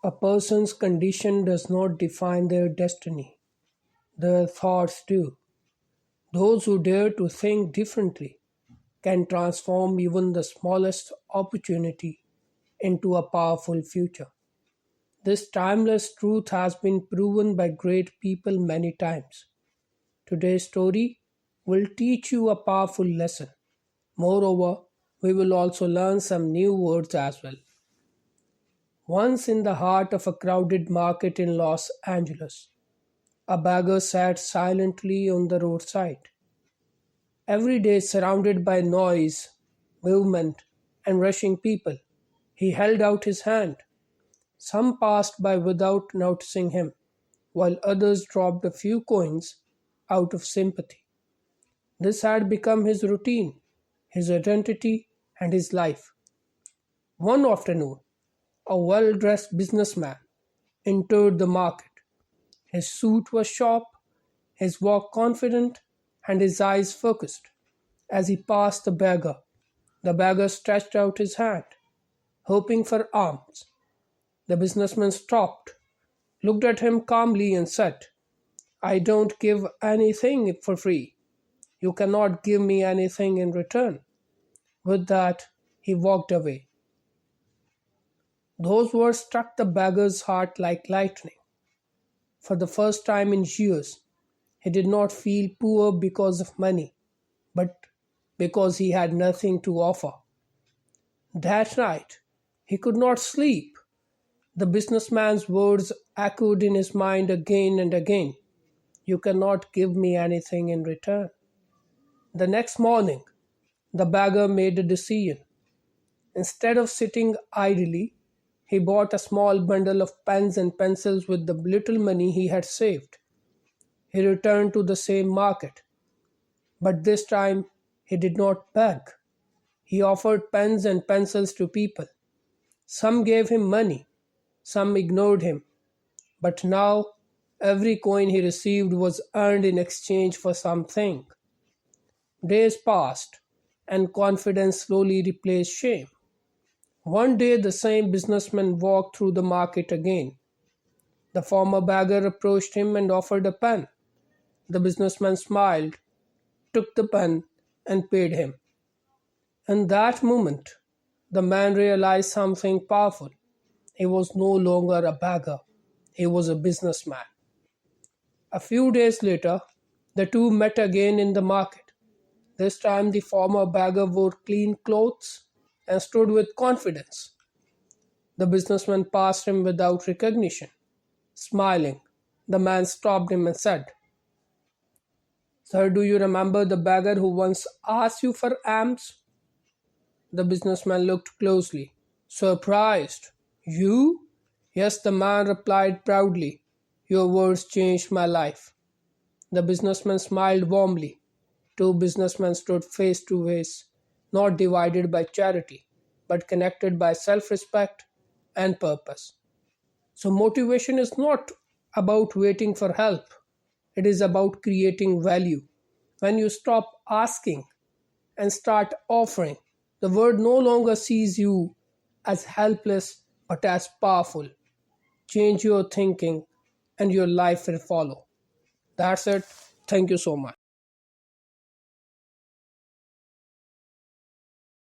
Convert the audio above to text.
A person's condition does not define their destiny, their thoughts do. Those who dare to think differently can transform even the smallest opportunity into a powerful future. This timeless truth has been proven by great people many times. Today's story will teach you a powerful lesson. Moreover, we will also learn some new words as well. Once in the heart of a crowded market in Los Angeles, a beggar sat silently on the roadside. Every day surrounded by noise, movement, and rushing people, he held out his hand. Some passed by without noticing him, while others dropped a few coins out of sympathy. This had become his routine, his identity, and his life. One afternoon, a well dressed businessman entered the market. His suit was sharp, his walk confident, and his eyes focused. As he passed the beggar stretched out his hand, hoping for alms. The businessman stopped, looked at him calmly, and said, "I don't give anything for free. You cannot give me anything in return." With that, he walked away. Those words struck the beggar's heart like lightning. For the first time in years, he did not feel poor because of money, but because he had nothing to offer. That night, he could not sleep. The businessman's words echoed in his mind again and again. "You cannot give me anything in return." The next morning, the beggar made a decision. Instead of sitting idly, he bought a small bundle of pens and pencils with the little money he had saved. He returned to the same market, but this time he did not beg. He offered pens and pencils to people. Some gave him money, some ignored him, but now every coin he received was earned in exchange for something. Days passed, and confidence slowly replaced shame. One day the same businessman walked through the market again. The former beggar approached him and offered a pen. The businessman smiled, took the pen, and paid him. In that moment, the man realized something powerful. He was no longer a beggar, he was a businessman. A few days later, the two met again in the market. This time, the former beggar wore clean clothes and stood with confidence. The businessman passed him without recognition. Smiling, the man stopped him and said, "Sir, do you remember the beggar who once asked you for alms?" The businessman looked closely, surprised. "You?" "Yes," the man replied proudly. "Your words changed my life." The businessman smiled warmly. Two businessmen stood face to face, not divided by charity, but connected by self respect and purpose. So, motivation is not about waiting for help, it is about creating value. When you stop asking and start offering, the world no longer sees you as helpless but as powerful. Change your thinking, and your life will follow. That's it. Thank you so much.